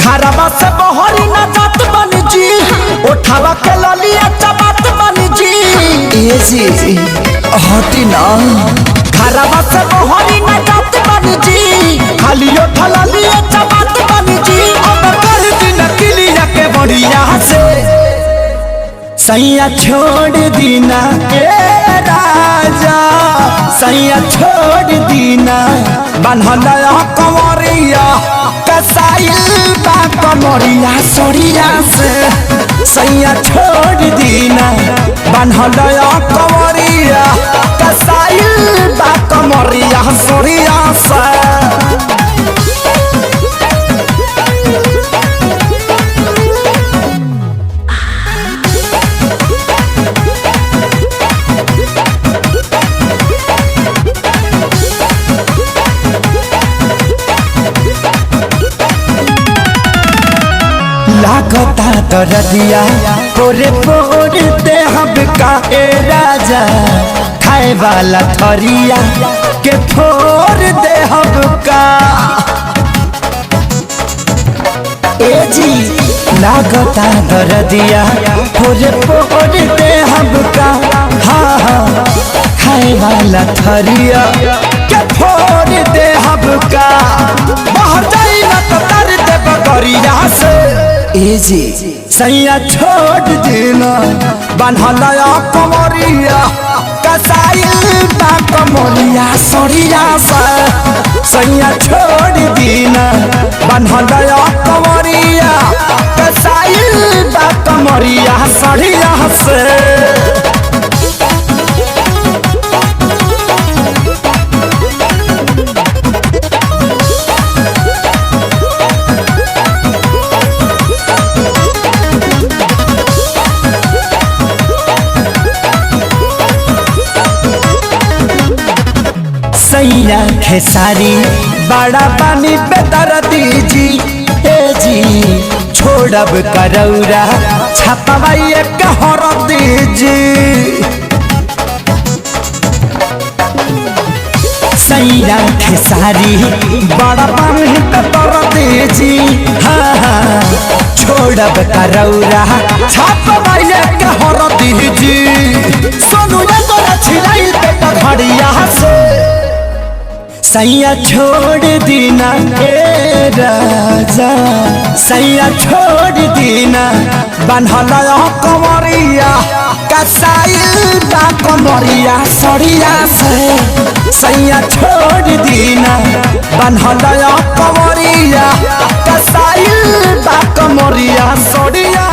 घरवा से बहरी न जात बनी जी, उठावा के ललिया चबात बनी जी। ए जी हटी ना। घरवा से बहरी न जात बनी जी, खाली उठा ललिया चबात बनी जी। अब कर दिन किलिया के बढ़िया से सैया छोड़ दीना के राजा, सैया छोड़ दीना बन्हल कंवरिया कसाइल बा कमरिया सरिया से। सैया छोड़ दीना बन्हल कंवरिया कसाइल बा कमरिया सरिया से। लागता दरदिया पोरे पोरे देहब का ए राजा, खाए वाला थरिया के फोर देहब का। ए जी लागता दरदिया पोरे पोरे देहब का, हाँ हाँ खाए वाला थरिया के फोर देहब का। बाहर जाई ना तो तर देब गरिया से। ए जी सैया छोड़ देना बन्हल कंवरिया कसाइल बा कमरिया सरिया से। सैया छोड़ देना बन्हल कंवरिया कसाइल बा कमरिया सरिया से। सैया खेसारी बड़ा पानी बेदर्दी जी। ए जी छोड़ब करौरा छपवाइए कहर दीजी। सैया खेसारी बड़ा पानी बेदर्दी जी, हाँ हाँ छोड़ब करौरा छपवाइए कहर दीजी। सोनू ने तोरा छिलाई पेट घड़िया से। सैया छोड़ दीना ए राजा, सैया छोड़ दीना बन्हल कंवरिया कसाइल बा कमरिया सरिया से। सैया छोड़ दीना बन्हल कंवरिया कसाइल बा कमरिया सरिया